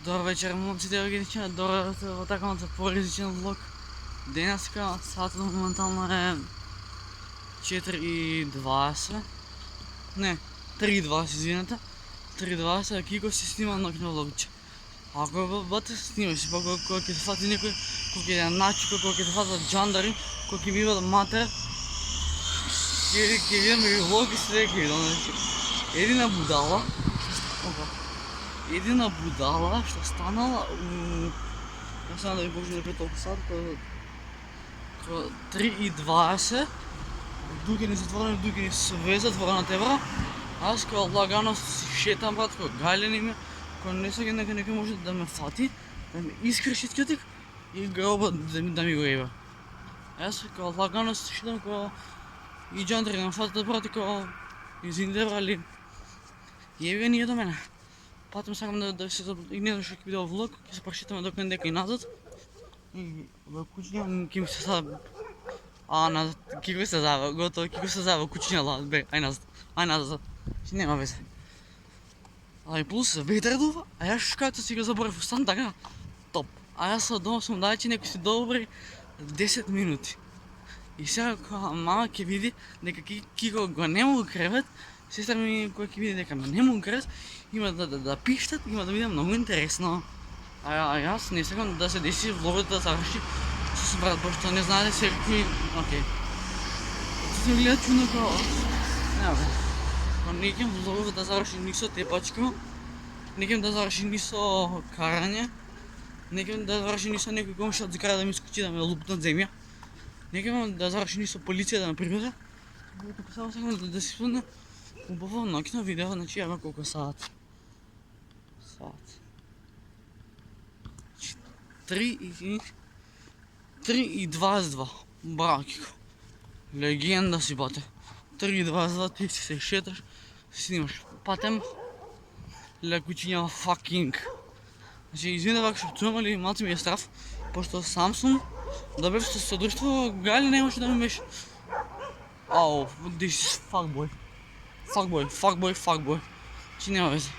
Добър вечер, момците Евгенича. Добър атакам за по-различен влог. Денеска, сата моментално е 4:20. Не, 3:20, извинете. 3:20, а Кико си снима нощно влогче. Ако бъде снимаш, ако ќе се фати некој, кој ќе начи, кој ќе се фатат джандари, кој ќе бива да матер, ќе видам и влог и sve ќе видам. Едина будала, едина будала што станала не знам да ви боже да толкова сад, кога 3:20, дугини затворени, дугини све затворената евра. Аз кога лагано си шетам, брат, кога галени ме, кога не са некој може да ме фати, да ме искреши скетик и гроба да ми го ева. Аз кога лагано си шетам, кога и джандри да ме фатат, брат, кога изиндеврали. Еве ние до мене. Патем сакам да се и не знам што ќе биде влог, ќе се прошетаме док некој назад. И во куќиња ќе ми се сада. Назад, ќе се зава, готово, ќе се зава куќиња лад, бе, ај назад. Си нема везе. И плюс ветер дува, а јас шкајто си го заборав у стан, така, топ. А јас дома сум дајче некој си добри 10 минути. И сега кога мама ќе види дека Кико го нема во кревет, сестра ми која ќе види дека ме нема во кревет, има да пиштат, има да биде многу интересно. А јас не сакам да се деси влогот да заврши с брат, пошто не знаете секој... Окей. Се ми гледа чудно као... Нема бе. Кога не ќем влогот да заврши ни со тепачка, не ќем да заврши ни со карање, не ќем да заврши ни со некој комшија од зграда да ми скочи да ме лупнат земја, не ќем да заврши ни со полиција да ме привезе. Туку само сакам да си спомнам убаво ноќно видео, значи ева колку сат. 3:22. Браво, Кико. Легенда си, бате. 3:22, ти си се шеташ, снимаш. Патем ле куќиња факинг. Значи, извинувак што пцувам, али малце ми е страф, пошто сам сум, да бев со содружство, гали немаше да ми беше. Ау, this is fuckboy. Fuckboy. Чи нема везе.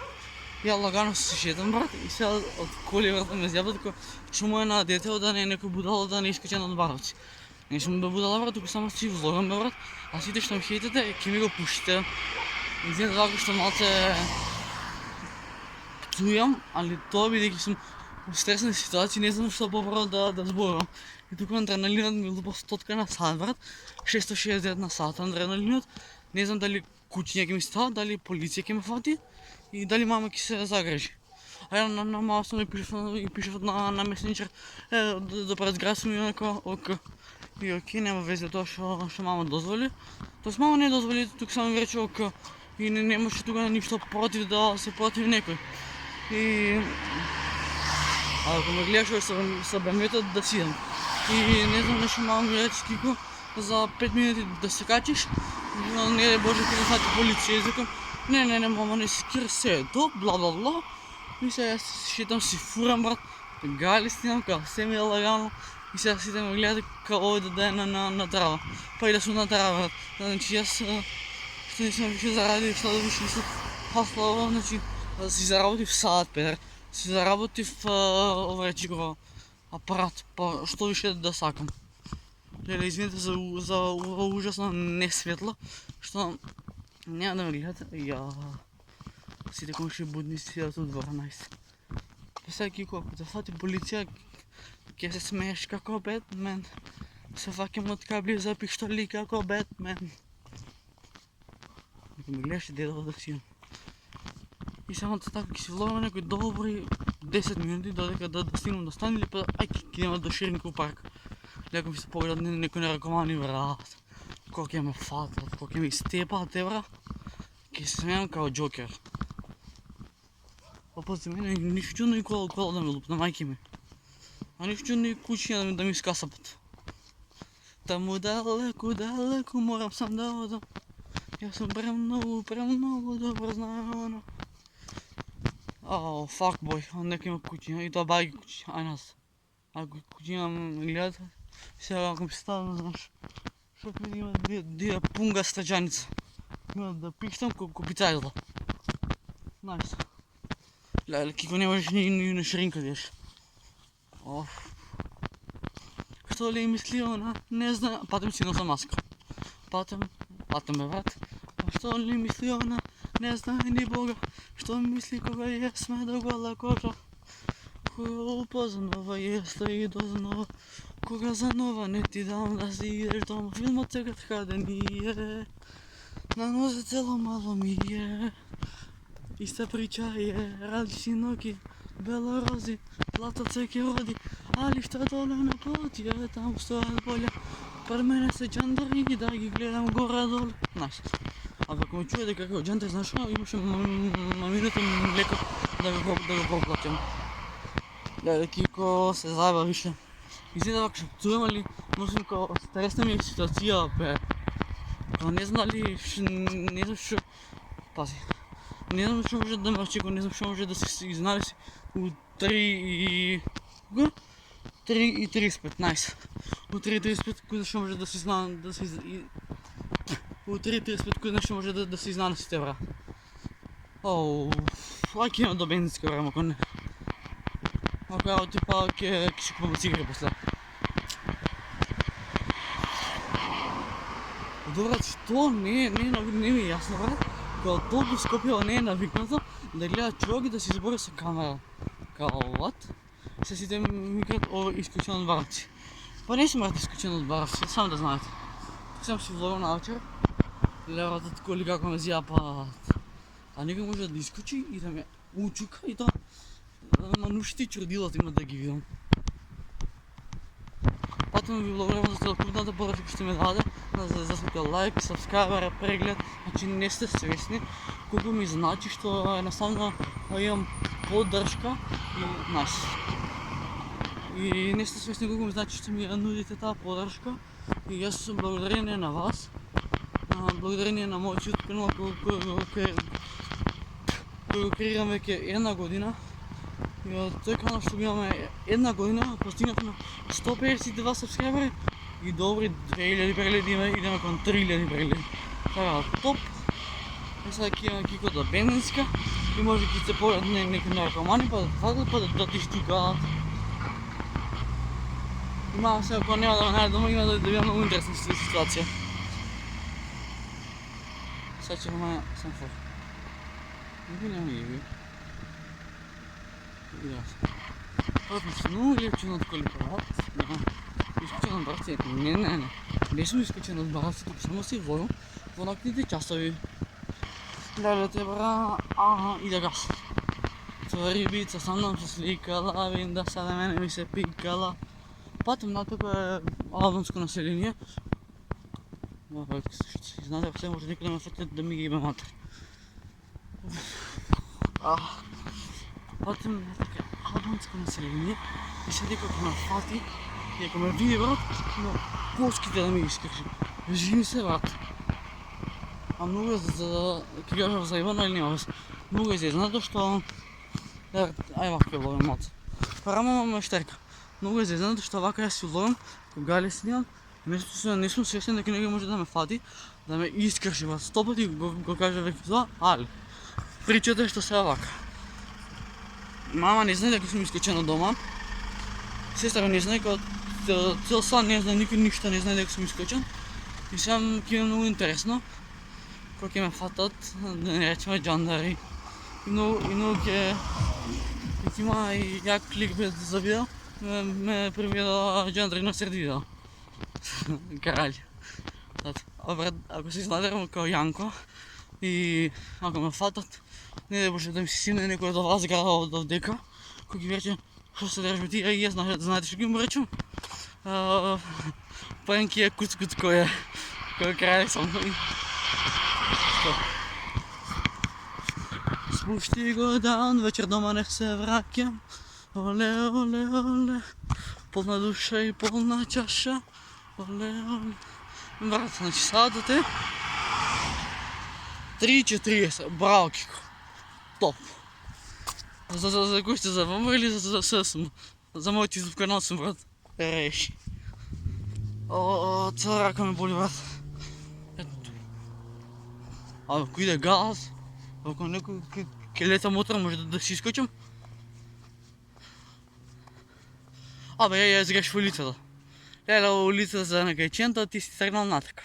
Ја лагано се шетам, брат, и сега од коли врата ме зјават дека што му е на детето да не е некој будало да не искача на баровци. Не сум бе будала, брат, туку само си влогам, бе, брат, а сите што ме хейтите, ќе ми го пуштите. Извинете вака што малце пцујам, али тоа бидејќи сум во стресни ситуации, не знам што побаро да зборам. И туку адреналинот ми лупа 100 на сат, брат, 669 на сат адреналинот. Не знам дали куќиња ќе ми става, дали полиција ќе ме фати и дали мама ќе се загрежи. А ја на мама сум и пишав на месенџер, да презграсим и онака, и окей, нема везе тоа што мама дозволи. Тоест мама не дозволи, тук само ми рече ок, и немаше тука ништо против да се против некој. И ако ме гледаш со беметот да сидам. И не знам нешто мама ми рече, Кико, за 5 минути да се качиш, не боже ќе да фати полиција, изекам. Не, мама, не си кира се до, бла. И сега си шетам, си фурам, брат, гали снимам, као се ми е лагано. И сега сите ме гледат као овој да е на трава. Па и да сум на трава, брат. Значи јас што не сум више зарадив, што да више нисам хаслава, значи си заработив саат, педер. Си заработив речи го апарат, па што више да сакам. Леле, извинете за ужасно несветло, што нема да ме гледате. Сите комши будни сидат од 12. Сега Кико, ако те фати полиција, ќе се смееш како Бетмен. Се фаќам од кабли за пиштоли како Бетмен. Ако ме гледаш дедово да си. И само така ќе си влогам некои добри 10 минути додека да стигнам до стан или па ќе идеме до Ширинков парк. Леко ми се погледат некои наркомани, брат. Кога ќе ме фатат, кога ќе ме изтепат, евра, ќе се смеам као Джокер. Па пази мене, ништо чудно и кола да ме лупна, мајки ми. А ништо чудно и куќиња да ми скасапат. Таму далеку морам сам да одам. Јас сум премногу добро знаено. Ау, fuckboy, некој има куќиња, и тоа баги куќиња, ај нас. Ако куќиња ме гледат, сега ако ми ставам, знаеш, што ми има да пунга стаџаница. Има да пиштам колку пицајзла. Најс. Леле, Кико, не можеш ни на ширинка деш. Що ли мисли она? Не знаю. Патам си носа маска. Патам бе, брат. Що ли мисли она? Не знае ни Бога. Що мисли кога jesme до гола кожа? Кога упознава jeste и дознава. Кога занова не ти дам да си идеш дома. Филмот сега така да ни е. На нозе цело мало ми е. Иста прича е. Различни ноги. Белорози. Злато цеки роди. Али šta dole na poti je, tamo stoje bolje. Par mene se džandari da ги гледам горе-долу. Знаеш. А ако ме чуете какво джандър, знаеш, имаше мамината леко да го проплатям. Леле, Кико се заеба више. Изледа вак ще чуем ли, може ко стресна ми е ситуация, бе. Не знам дали, не знам що... Пази. Не знам що може да ме очеква, не знам що може да се изнависи от 3 и... 3:35, найс. От 3:35, кой ще може да си знам, да си... От 3:35, кой ще може да си знам си те вра. Лайк има до бензинска време, ако не. Ако типа, ще купам цигри после. Добре, що не ми е ясно, брат. Като толкова Скопие не е навикнато да гледа човек и да си избори с камера. Као, what? Ще си те ми кажат, изключен от бараци. Па не съм брат изключен от бараци, само да знаете. Тук съм си влогал на вечер. Левата коли како ме зяпат. А некой може да изключи и да ме учука и да манушите и чурдилата има да ги видам. Патам ви благодаря за целокупната поръчка, ще ме даде. За засвика лайк, сабскайбър, преглед. Значи не сте свестни колко ми значи, що едноставно имам поддръжка и найс. И не сте свестни колко ми значи, че ми нудите тази поддръжка. И аз благодарение на вас, благодарение на моят YouTube канал, който го креирам веќе една година. И от този канал ще имаме една година, постигнахме 152 сабскайбери и добри 2000 прегледи идеме към 3000 прегледи. Така, топ. И сега имаме Кико да бензинска и може да се погледат някакви наркомани, па да ти штукат. И мама сега, ако няма да ме найде дома, има да видя много интересна ситуация. Сега че имаме семфор. Никой няма ги ви. Ну, лепче от колипарат. Изключен от бараци. Не съм изключен от бараци, тук само си водил в нощните часови. Леле те бра, и да газ. Това рибица са мном се сликала, винда са да мене ми се пикала. Патам на тук е албанско население. Знаете, ако се може никой да ме фътят да ми ги има матър. Патам на тук е албанско население и седи като ме фати и ако ме види, брат, но плоските да ми ги изкърши. Жени се, брат. А много е за... Кажа заебано или няма? Много е заезнато, що... Ай, вака е ловим мат. Парама ме щерка. Много е заезнато, що вака я си ловим, кога ли снимам. Не съм свестен, дека някой може да ме фати, да ме изкърши, брат. 100 пъти го кажа веќе това, али. Причата е, що сега вака. Мама не знае дека съм изкачен от дома. Сестра не знае, като цел сан не знае, никой нищо не знае дека съм изкачен. И сега ми е много интересно. Кога ме фатат, да не речеме джандари. И много ке... Има и як кликбейт за видео, ме приведа джандари на сред видео. Карали. Ако се изнадерам kao Янко и ако ме фатат, не да може да ми си симне некој од оваа зграда од дека, кој ги рече, што се држи ти, и јас знаете што ги му речем? Пајнки е куц кој крај сам. Спушти го дан, вечер дома не се враќам. Оле, оле, оле, полна душа и полна чаша. Оле, оле. Брат, значи садът е 3:40, браво, Кико. Топ. За кој сте, за мама или за съм? За моят YouTube канал съм, брат. Реши. Цяла рака ме боли, брат. Ето. Ако иде газ, ако некој ке лета мотор, може да си изкачам. Абе, я изгреш в улицата. Гледа улицата за накайчента, ти си тръгнал натък.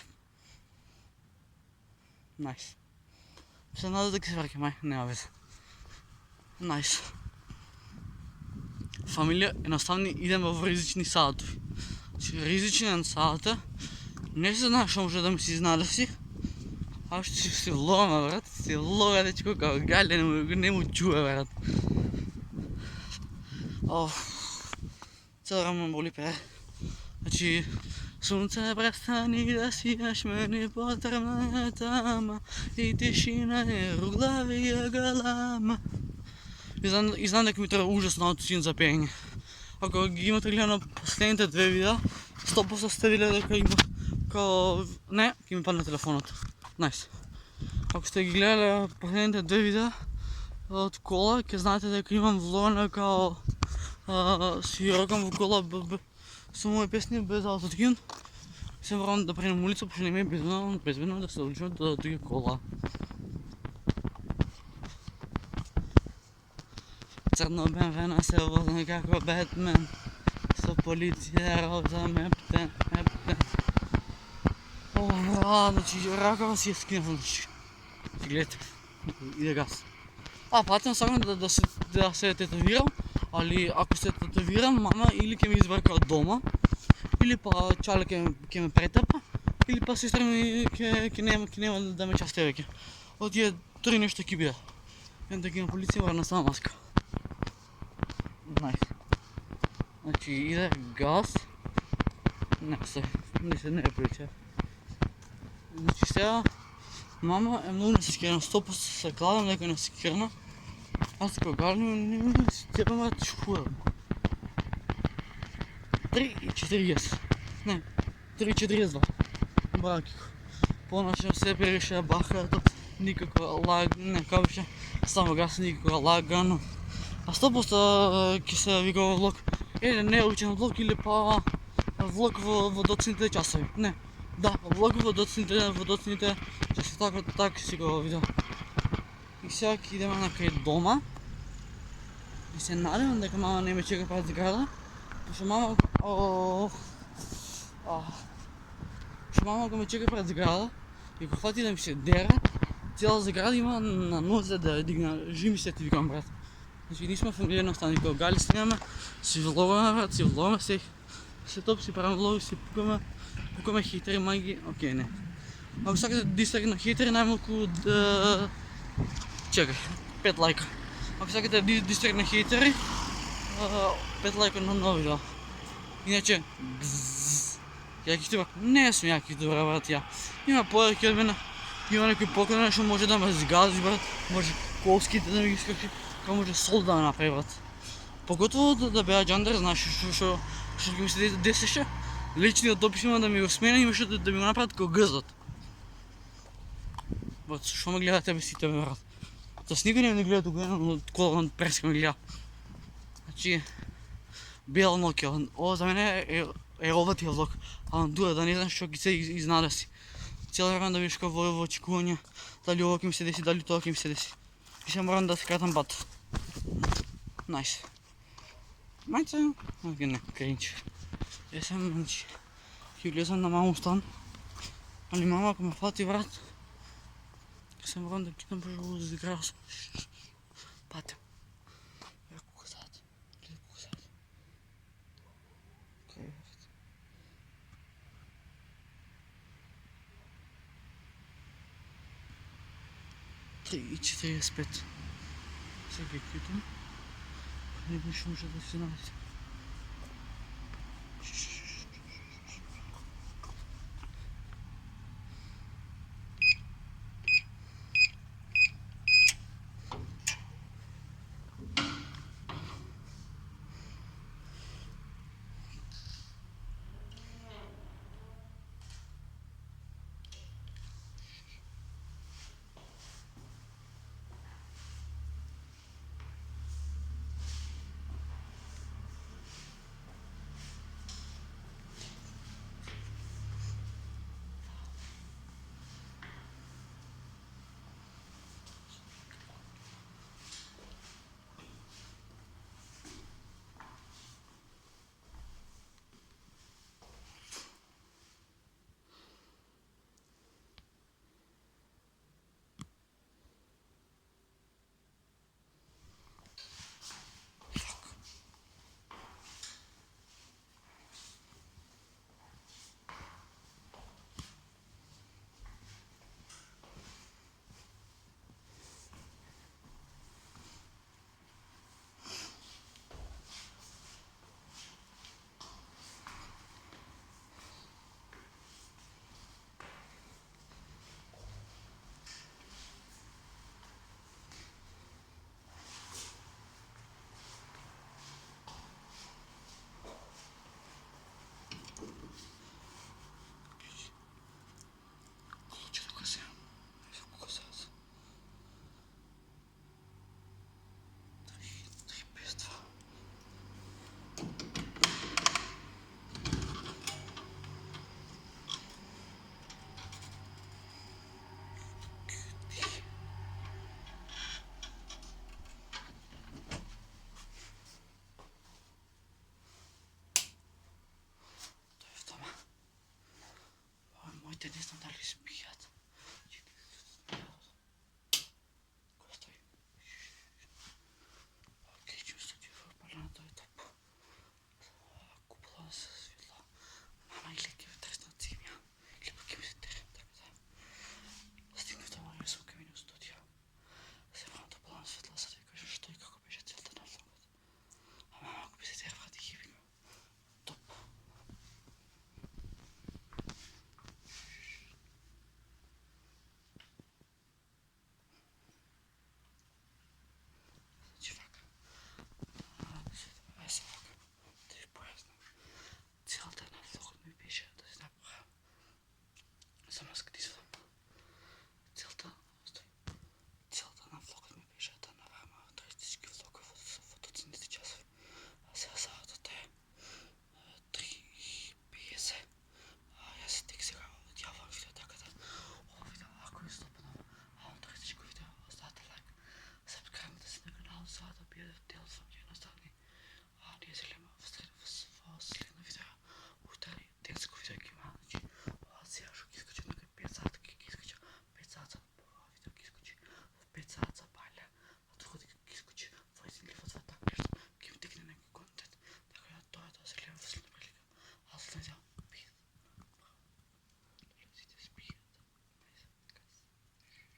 Найс. Ще надо да ги свърки, май, няма везе. Найс. Familija, enostavno idemo v rizični salto. Rizični salto, ne se znaš, može da mi si zna da si. A ще си влога, брат, си влога, дечко, като галя, не му чува, брат. Цял рано ме боли пе. Значи, слънце престани да сияш мене по тръмната и тишина е руглавия галама. И знам дека ми трябва ужасно син за пеење. Ако ги имате гледано последните две видеа, 100% сте видели дека има као... Не, ќе ми падна телефонот. Найс. Ако сте ги гледали последните две видеа од кола, ќе знаете дека имам влогано као си рокам во кола со мои песни без автотюн. Се морам да пренем улица, пошто не ми е безбедно да се одличам да дојде кола. Crno BMW se vozim kako Batman, со полиция роза мептен. Значи ракава си е скинал, гледайте, иде газ. Патен сакам да се тетовирам, али ако се тетовирам, мама или ќе ме избрака од дома, или па чале ќе ме претапа, или па сестра ми ќе нема да ме части веќе. Од тие три нешто ќе биде. Ента ќе има полиција, варна сама маска. Найс. Значи иде газ. Не е прилича. Значи сега мама е много несекирана, 100% се кладам дека е несекирана. Аз така гадам, не тебе ме чуя. 3:40. Не, 3:42. Бакико. Поначе се переше бахато, никаква лаг, не кабеше, само газ, никаква лагано. А 100% ќе се вика во влог, или необичен влог, или па влог во доцните часови. Не, да, влог во доцните часови, така си го видео. И сега ќе идеме на кај дома. И се надевам дека мама не ме чека пред зграда, пошто мама ако ме чека пред зграда и ако фати да ми се дера, цяла зграда има на нозе да дигна, жими се ти викам, брат. Значи ние сме фамилија едноставно, кога гали снимаме, си влогаме, брат, си влогаме се топ, си правим влоги, си пукаме хейтери, майги, окей, не. Ако сакате да дистракт на хейтери, най-малко да... Чекай, 5 лайка. Ако сакате да дистракт на хейтери, 5 лайка на ново видео. Иначе, јаки тива, не сум јаки добра, брат, ја. Има повеќе од мене, има некој покрена што може да ме згази, брат, може колските да ми ги скачи, како може сол да ме направи, брат. Поготово да беа джандер, знаеш што ќе ми се десеше, личниот допис има да ми го смена, имаше да ми го направат како грзот. Брат, што ме гледа тебе сите, брат? Тос никој не ме гледа тук, но кола преска ме гледа. Значи, бел Nokia, ова за мене е роботија влог, авантура, да не знам што ќе се изнадаси. Цел време да видиш како во очекување, дали ова ќе ми се деси, дали тоа ќе ми се деси. И се морам да скратам пат. Найс. Мајце, не, кринч. Есам, значи, ќе влезам на маму стан, али мама ако ме фати, брат, ќе се морам да китам пожелу за играл сам. Патем. Гледа колко сад. Кај е, брат. Три и 45. Сега ќе китам. Не биш може да се најде.